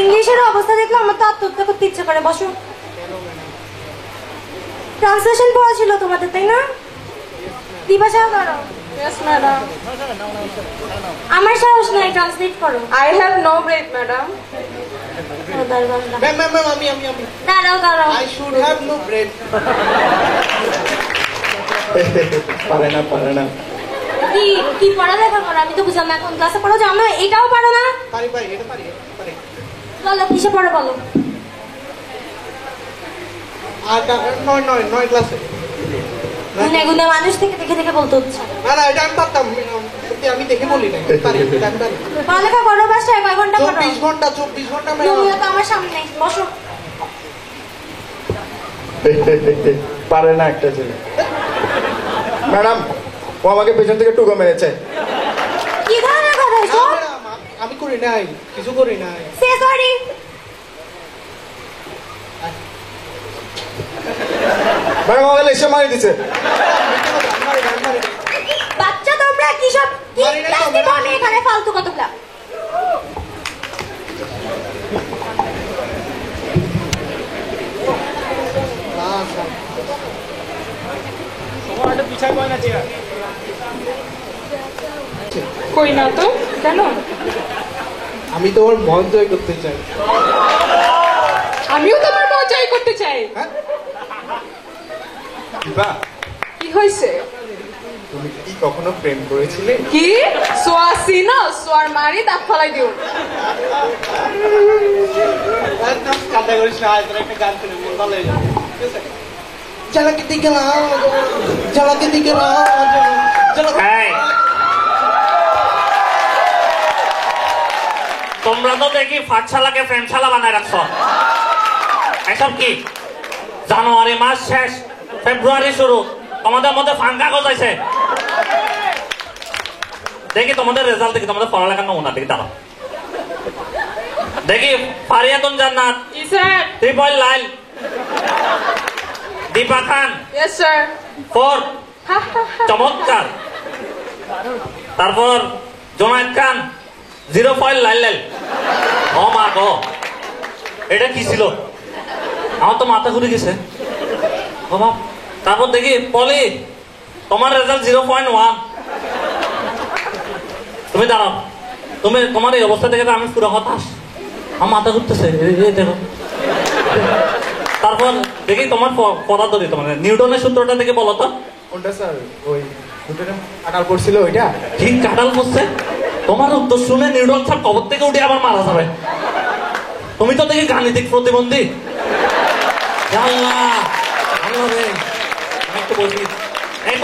ইংলিশের অবস্থা দেখলে আমার তো আত্মহত্যা করতে ইচ্ছে করে। বসো। ট্রান্সলেশন পড়া ছিল তোমাদের, তাই না? দিবাশা করো। Yes, madam. আমার সাহস নাই, ট্রান্সলেট করো। I have no bread, madam. দাঁড়াও দাঁড়াও। I should have no bread. পারে না। কি কি পড়ালেখা করো? আমি তো বুঝলাম না কোন ক্লাসে পড়ো। জানো এটাও পারো না? পারি এটা পারি। বলো কিসে পড়ো বলো। আর 9 ক্লাসে। গুনে গুনে মানুষ থেকে দেখে দেখে বলতে হচ্ছে। না এটা আমি পারতাম, আমি দেখে বলি না। পড়ালেখা করো বাসায় কয় ঘন্টা পড়ো? 24 ঘন্টা তুমিও তো আমার সামনে। বসো। পারে না একটা ছেলে। ম্যাডাম, ও আমাকে পেছন থেকে টুকো মেরেছে। কি ধরনের কথা এসব? আমি করি নাই, কিছু করি নাই। Say sorry. ম্যাডাম আমাকে এসে মারি দিছে। বাচ্চা তোমরা কি সব কি ক্লাস দিবো আমি এখানে ফালতু কতগুলা। কই না তো কেন? আমি তোমার মন জয় করতে চাই। আমিও তোমার মজাই করতে চাই। কি হয়েছে? তুমি কি কখনো প্রেম করেছিলে? কি সোয়াসি না সোয়ার মারি দাঁত ফলাই দিও। কান্না করিস না, একটা গান শুনে মন ভালো হয়ে যাবে। ঝলক দিকে তোমরা তো দেখি পাঠশালাকে প্রেমশালা বানায় রাখছ। এসব কি? জানুয়ারি মাস শেষ, ফেব্রুয়ারি শুরু, তোমাদের মধ্যে ফাঙ্কা গজাইছে। দেখি তোমাদের রেজাল্ট, দেখি তোমাদের পড়ালেখার নমুনা দেখি। দাঁড়াও দেখি। ফারিয়াতুন জান্নাত 3.9, দীপা খান Yes, sir. 4, চমৎকার। তারপর জোনায়েদ খান 0.9। ও মা গো, এটা কি ছিল? আমার তো মাথা ঘুরে গেছে। তারপর দেখি পলি, তোমার রেজাল্ট 0.1। তুমি দাঁড়াও, তোমার এই অবস্থা দেখে আমি পুরো হতাশ, আমার মাথা ঘুরতেছে। দেখো। তারপর দেখি তোমার পদার্থ, তোমার নিউটনের সূত্রটা দেখে বলো তো। কোনটা স্যার? ওই দুটোটা কাটাল পড়ছিল ওইটা। ঠিক কাটাল করছে। তোমার উত্তর শুনে নিউটন স্যার কবর থেকে উঠে আবার মারা যাবে। তুমি তো দেখি গাণিতিক প্রতিবন্ধী। একটু বলছি, এই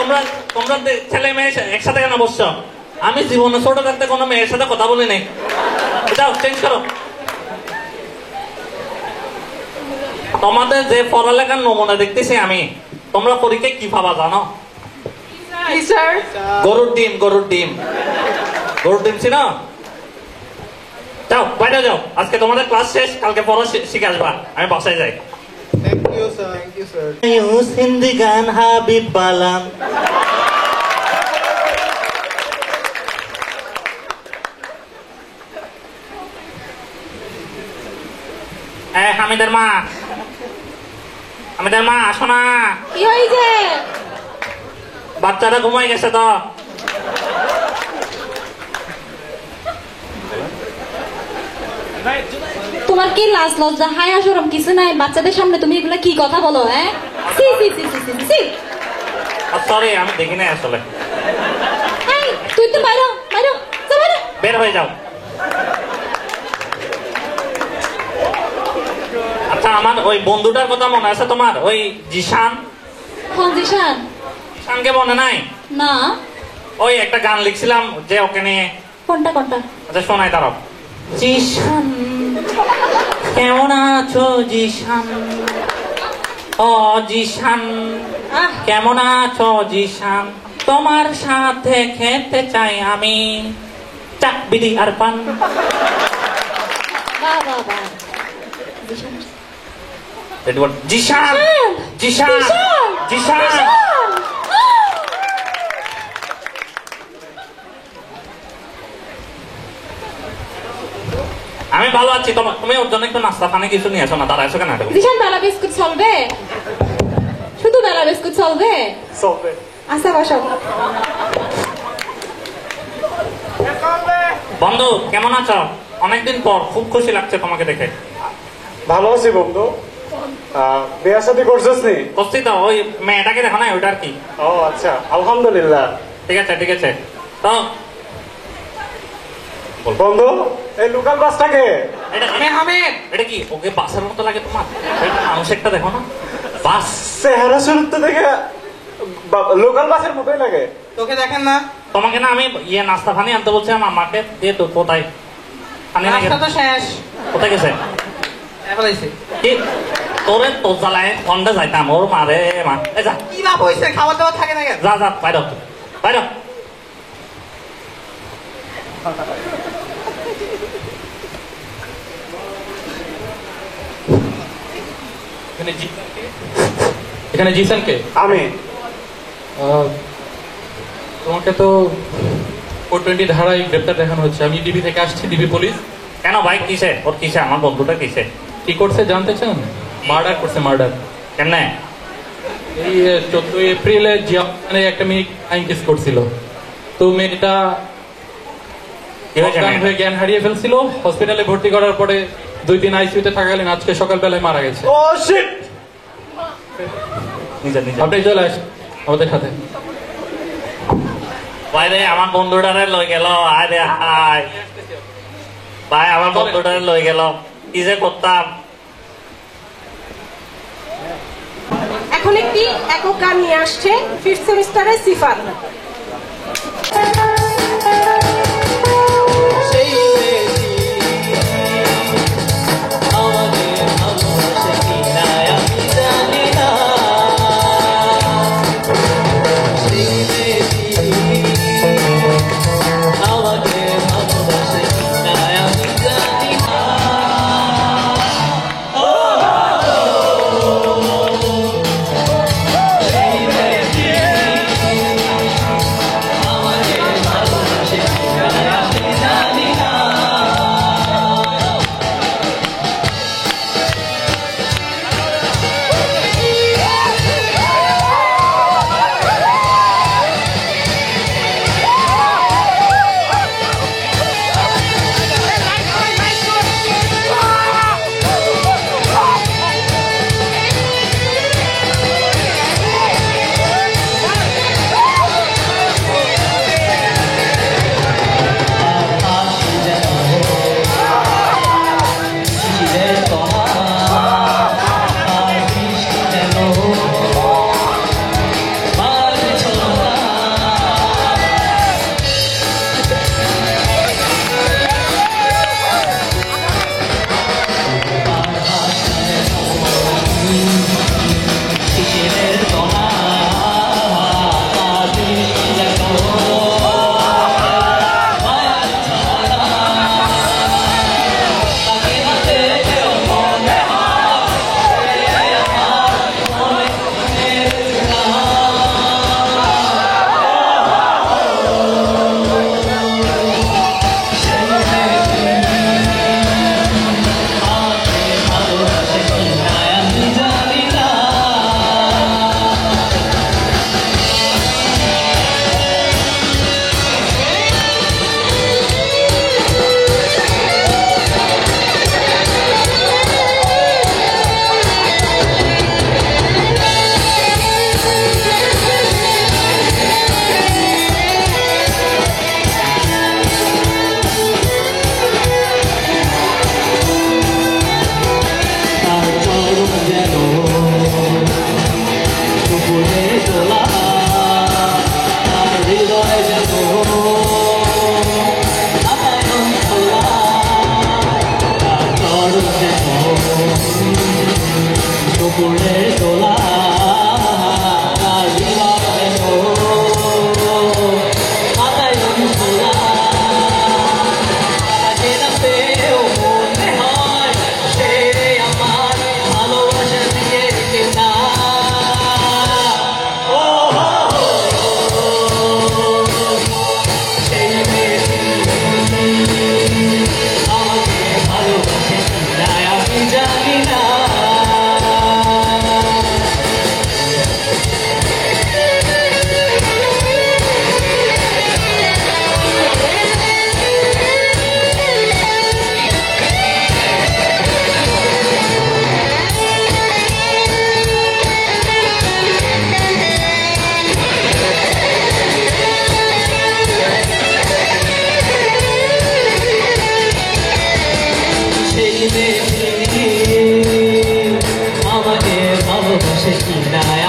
তোমরা ছেলে মেয়ে একসাথে কেন বসছো? আমি জীবনে ছোট থাকতে কোনো মেয়ের সাথে কথা বলি নাই। যাও চেঞ্জ করো। তোমাদের যে পড়ালেখার নমুনা দেখতেছি আমি, তোমরা পরীক্ষায় কি পাবা জানো? Yes, sir. গরুর ডিম ছিল। যাও বাইরে যাও, আজকে তোমাদের ক্লাস শেষ, কালকে পড়া শিখে আসবা। আমি বাসায় যাই। Thank you sir. সিন্দিগান হাবিব পালাম। হামিদের মা আসো না। কি হয়েছে? বাচ্চারা ঘুমাই গেছে তো। তোমার কি লাজ লজ্জা হায়া শরম কিছু নাই? বাচ্চাদের সামনে তুমি এগুলা কি কথা বলো? হ্যাঁ, সি সি সি সি সি। সরি, আমি দেখি নাই আসলে। এই তুই তো বাইরে বের হয়ে যাও। আচ্ছা, আমার ওই বন্ধুটার কথা মনে আছে তোমার? ওই জিশান। জিশানকে মনে নাই? না। ওই একটা গান লিখছিলাম যে ওকে নিয়ে। কোনটা? আচ্ছা শোনাই, দাঁড়াও। জিশান কেমন আছো জিশান, ও জিশান কেমন আছো জিশান, তোমার সাথে খেতে চাই আমি চাক বিড়ি আর পান। জিশান জিশান জিশান। আমি ভালো আছি। তুমি ওর জন্য একটু নাস্তা পানি কিছু নিয়ে আসো না, দাঁড়া এসো কেন? জিশান বেলা বিস্কুট চলবে? শুধু বেলা বিস্কুট চলবে? চলবে। আচ্ছা বসো। বন্ধু কেমন আছো? অনেকদিন পর, খুব খুশি লাগছে তোমাকে দেখে। ভালো আছি বন্ধু। বিয়ে শাদী করছিস নি? করছি তো, ওই মেয়েটাকে দেখো না, ওইটার কি। ও আচ্ছা, আলহামদুলিল্লাহ। ঠিক আছে ঠিক আছে। তো বন্ধু এই লোকাল বাসটাকে এটা কি ওকে বাসের মতো লাগে তোমার? এটা মানুষ একটা দেখো না, বাস। চেহারা শুরুতে দেখে লোকাল বাসের মতোই লাগে। তোকে দেখেন না? তোমাকে না আমি নাস্তা পানি আনতে বলছিলাম, আমাকে দিয়ে তো কোথায় পানি না নাস্তা তো শেষ। কোথায় গেছে? বলাইছে কি তোরে তোর জ্বালায় ফন্ডে যাইতাম, ওর মারে মা। এই যা কি লাভ হয়েছে? খাবার দাবার থাকে না কেন? যা যা বাইর বাইর। এখানে জিসান কে? আমি তোমাকে তো 420 ধারায় গ্রেপ্তার দেখানো হচ্ছে। আমি ডিবি থেকে আসছি, ডিবি পুলিশ। কেন ভাই কিসে? ওর কিসে? আমার বন্ধুটা কিসে? কি করছে জানতে চান? মার্ডার করছে, মার্ডার। কেমনে? এই 14 এপ্রিলে জিয়ানে একটা মেয়ে আইন কেস করছিল। তো মেয়েটা কি হয়েছে? অজ্ঞান হয়ে জ্ঞান হারিয়ে ফেলছিল। হসপিটালে ভর্তি করার পরে 2 দিন আইসিইউতে থাকাকালীন আজকে সকালবেলায় মারা গেছে। ও শিট। নিজে নিজে আপনি চলে আসেন আমাদের সাথে। ভাই রে, আমার বন্ধুটারে লই গেল। আয় রে আয় ভাই, আমার বন্ধুটারে লই গেল। কি যে করতাম। এখন একটি একক গান নিয়ে আসছে 5th সেমিস্টারের সিফাত।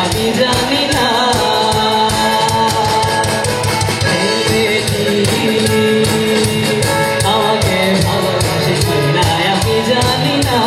আমি জানি না আমাকে ভালোবাসে কিনা আমি জানি না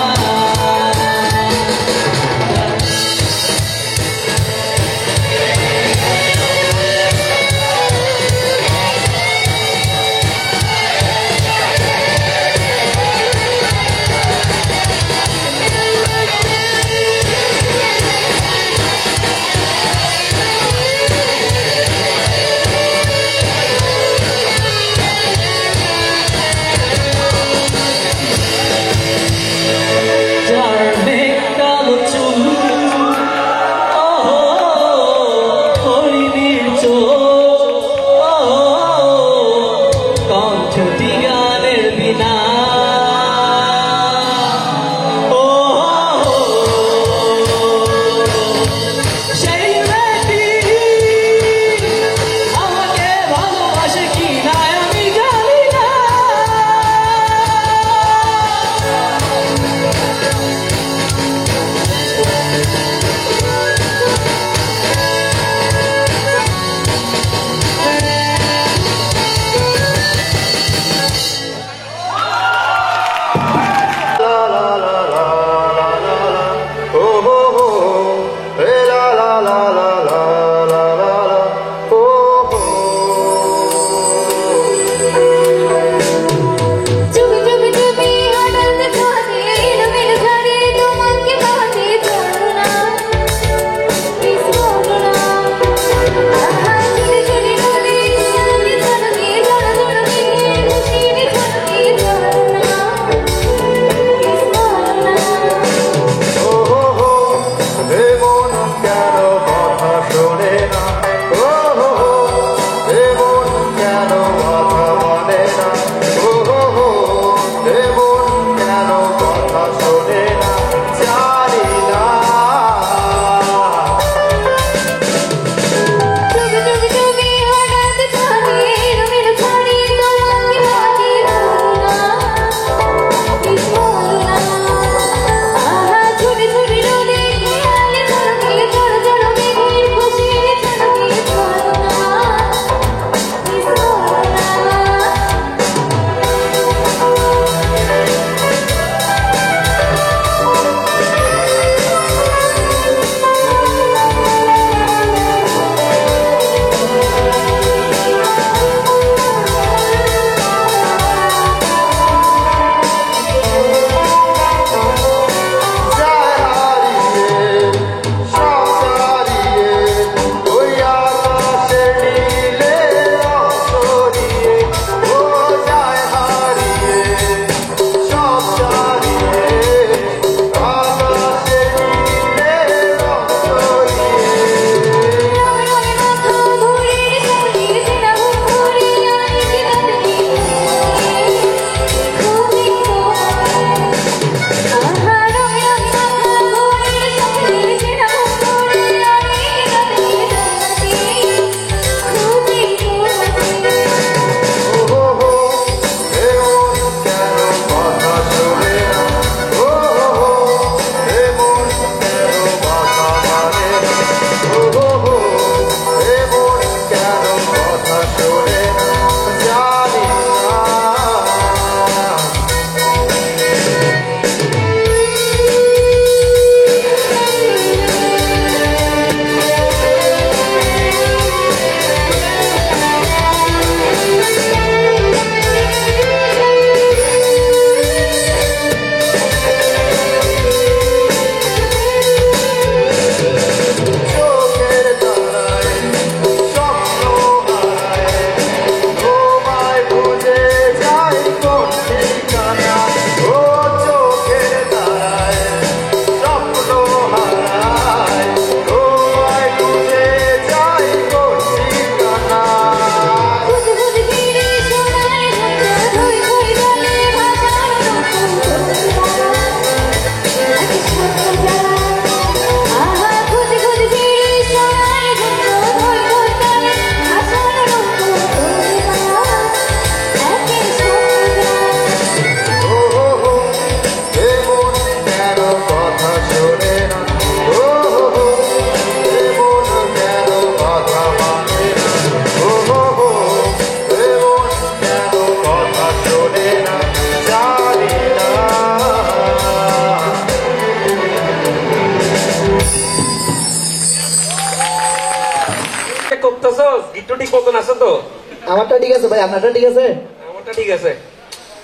আমারটা ঠিক আছে ভাই, আপনারটা ঠিক আছে? আমারটা ঠিক আছে।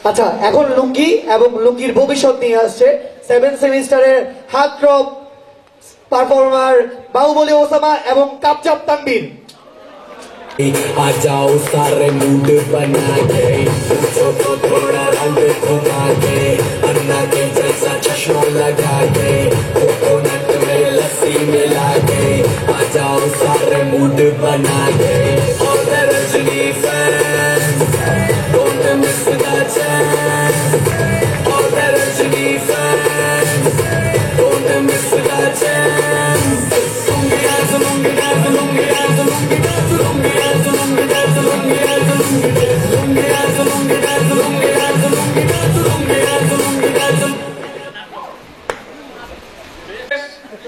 আচ্ছা, এখন লুঙ্গি এবং লুঙ্গির ভবিষ্যৎ নিয়ে আসছে 7 সেমিস্টারের হার্টথ্রব পারফর্মার বাহুবলী ওসামা এবং কাপচাপ তানভীর। आ जाओ सारे मूड बना के पूछो तो थोड़ा रंग घुमा के अन्ना के जैसा चश्मा लगा के कोकोनट में लस्सी मिला के आ जाओ सारे मूड बना के और the Rajni fans don't miss the chance और the Rajni fans don't miss the chance lungi dance lungi dance lungi dance lungi dance lungi dance lungi dance lungi dance lungi dance lungi dance lungi dance lungi dance lungi dance lungi dance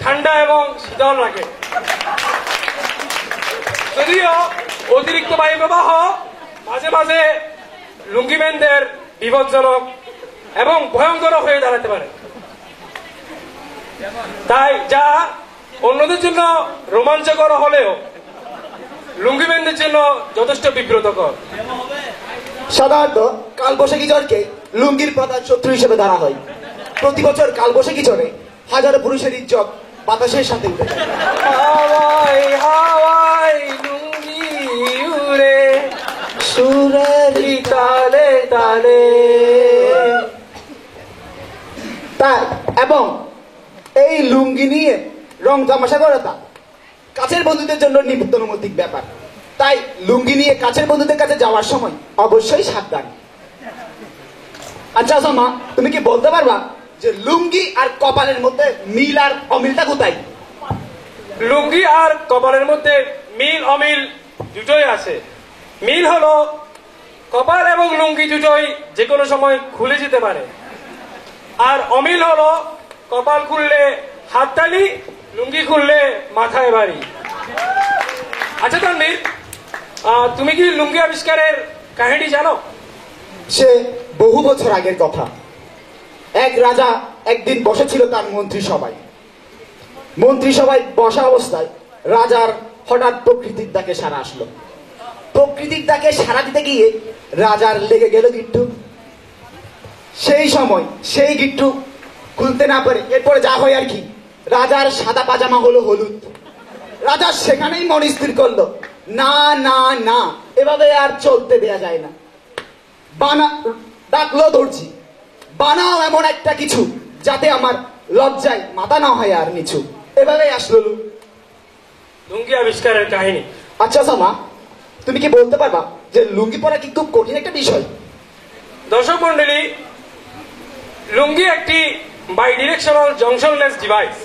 ঠান্ডা এবং শীতল লাগে। যদিও অতিরিক্ত বায়ু প্রবাহ মাঝে মাঝে লুঙ্গিম্যানদের বিপজ্জনক এবং ভয়ঙ্কর হয়ে দাঁড়াতে পারে, তাই যা অন্যদের জন্য রোমাঞ্চকর হলেও লুঙ্গিম্যানদের জন্য যথেষ্ট বিব্রতকর। সাধারণত কালবৈশাখী ঝড়কে লুঙ্গির প্রধান শত্রু হিসেবে ধরা হয়। প্রতি বছর কালবৈশাখী ঝড়ে হাজারো পুরুষের ইজ্জত বাতাসের সাথে উঠে যায়। হাওয়ায় হাওয়ায় লুঙ্গি উড়ে সুরের তালে তালে। তাই এবং এই লুঙ্গি নিয়ে রং তামাশা করাটা কাছের বন্ধুদের জন্য নিত্যনৈমিত্তিক ব্যাপার। তাই লুঙ্গি নিয়ে কাছের বন্ধুদের কাছে যাওয়ার সময় অবশ্যই সাবধান। আচ্ছা সোমা, তুমি কি বলতে পারবা যে লুঙ্গি আর কপালের মধ্যে মিল আর অমিলটা কোথায়? লুঙ্গি আর কপালের মধ্যে মিল অমিল দুটোই আছে। মিল হলো কপাল এবং লুঙ্গি দুটোই যে কোনো সময় খুলে যেতে পারে, আর অমিল হলো কপাল খুললে হাততালি, লুঙ্গি খুললে মাথায় বাড়ি। আচ্ছা তানভীর, তুমি কি লুঙ্গি আবিষ্কারের কাহিনী জানো? সে বহু বছর আগের কথা। এক রাজা একদিন বসেছিল তার মন্ত্রিসভায়। মন্ত্রিসভায় বসা অবস্থায় রাজার হঠাৎ প্রকৃতির ডাকে সাড়া আসলো। প্রকৃতির ডাকে সাড়া দিতে গিয়ে রাজার লেগে গেল গিট্টু। সেই সময় সেই গিট্টু খুলতে না পারে, এরপরে যা হয় আর কি, রাজার সাদা পাজামা হলো হলুদ। রাজা সেখানেই মন স্থির করলো, না না না, এভাবে আর চলতে দেয়া যায় না। ডাকলো দর্জি, বানাও এমন একটা কিছু যাতে আমার লজ্জায় মাথা না হয় আর নিচু। এভাবে আসলো লুঙ্গি আবিষ্কারের কাহিনী। আচ্ছা সোমা, তুমি কি বলতে পারবা যে লুঙ্গি পরা কি খুব কঠিন একটা বিষয়? দর্শক মন্ডলী, লুঙ্গি একটি বাই ডিরেকশনাল জংশনলেস ডিভাইস।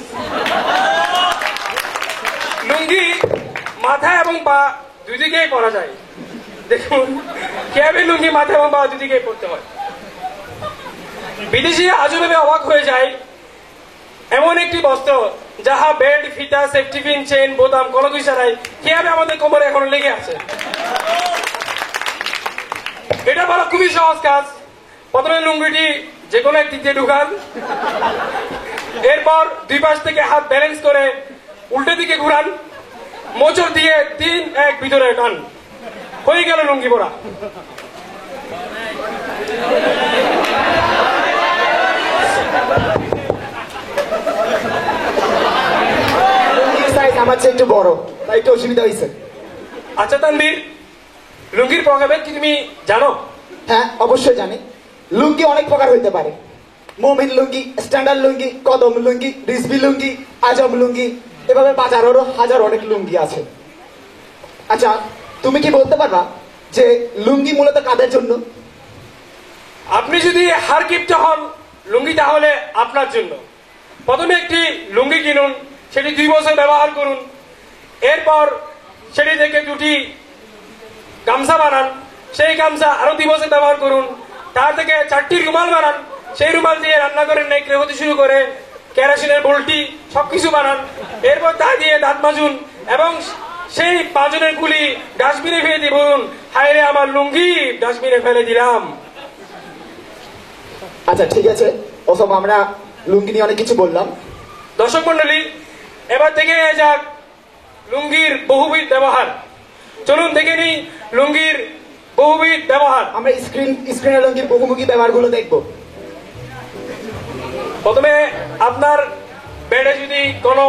লুঙ্গি মাথা এবং পা দুদিকেই পরা যায়। দেখুন কিভাবে লুঙ্গি মাথা এবং পা দুদিকেই পরতে হয়। বিদেশি আজবে অবাক হয়ে যায় এমন একটি বস্ত্র যাহা বেল্ট, ফিতা, সেফটি পিন, চেন, বোতাম, কলকি ছাড়াই কিভাবে আমাদের কোমরে এখন লেগে আছে। এটা বলা খুবই সহজ কাজ। প্রথমে লুঙ্গিটি যে কোনো এক দিক দিয়ে ঢুকান, এরপর দুই পাশ থেকে হাত ব্যালেন্স করে উল্টো দিকে ঘুরান, মোচড় দিয়ে 3-1 ভিতরে টান, হয়ে গেল লুঙ্গি পরা। আমার চেয়ে একটু বড়, তাই একটু অসুবিধা হয়েছে। আচ্ছা তানভীর, লুঙ্গির প্রকারভেদ কি তুমি জানো? হ্যাঁ, অবশ্যই জানি। লুঙ্গি অনেক প্রকার হইতে পারে। মমিন লুঙ্গি, স্ট্যান্ডার্ড লুঙ্গি, কদম লুঙ্গি, রিজভি লুঙ্গি, আজম লুঙ্গি, এভাবে বাজারেরও হাজার অনেক লুঙ্গি আছে। আচ্ছা, তুমি কি বলতে পারবা যে লুঙ্গি মূলত কাদের জন্য? আপনি যদি হার কিপটা হন, লুঙ্গি তাহলে আপনার জন্য। প্রথমে একটি লুঙ্গি কিনুন, সেটি 2 বছর ব্যবহার করুন, এরপর সেটি থেকে দুটি গামছা বানান, সেই গামছা আরো 2 বছর ব্যবহার করুন, তার থেকে 4টি রুমাল বানান, সেই রুমাল দিয়ে রান্না করে নেকড়ে হতে শুরু করে কেরোসিনের বল্টি সবকিছু বানান, এরপর তা দিয়ে দাঁত মাজুন এবং সেই মাজনের কুলি ডাস্টবিনে ফেলে দিয়ে বলুন, হায় রে আমার লুঙ্গি ডাস্টবিনে ফেলে দিলাম। আচ্ছা ঠিক আছে, ওসব আমরা লুঙ্গি নিয়ে অনেক কিছু বললাম। দর্শক মন্ডলী, এবার দেখে যাক লুঙ্গির বহুবিধ ব্যবহার। চলুন দেখে নিই লুঙ্গির বহুবিধ ব্যবহার। আমরা স্ক্রিনে লুঙ্গির বহুমুখী ব্যবহারগুলো দেখবো। প্রথমে আপনার বেডে যদি কোনো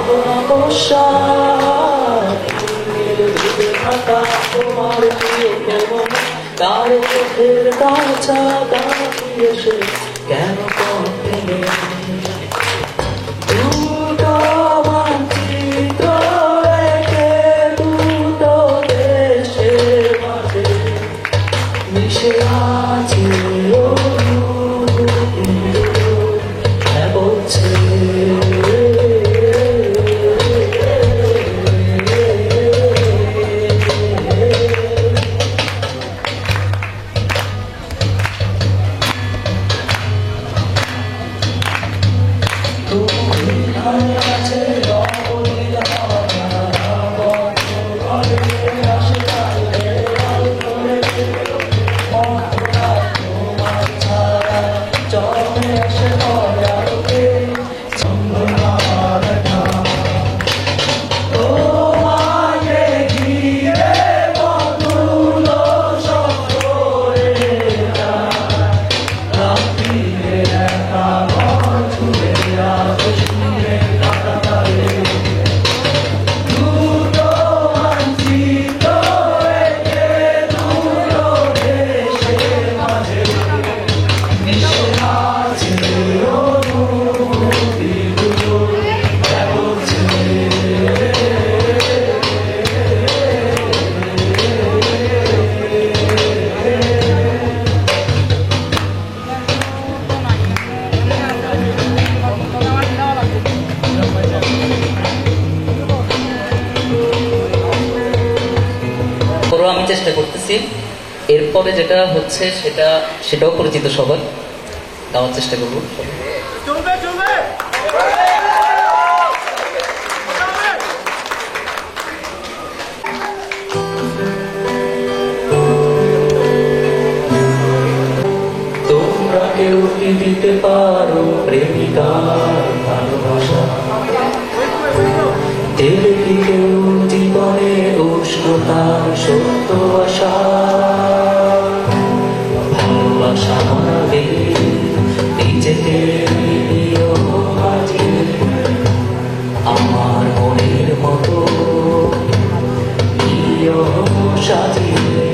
ভাবনা বসা থাকা তোমার প্রিয় তার চোখের কাছা কাছে এসে কেন কণ্ঠে দুটো মানচিত্র রেখে দুটো দেশের মাঝে মিশে আছে বলছে আমি চেষ্টা করতেছি এরপরে যেটা হচ্ছে সেটাও পরিচিত সবার গাওয়ার চেষ্টা করবো। তোমরা কেউ কি দিতে পারো প্রেমিকার ভালোবাসা দেবে কি কেউ জীবনে উষ্ণতার সত্য আশা ভালোবাসা মানে নিজেকে আমার মনের মতো সাজিয়ে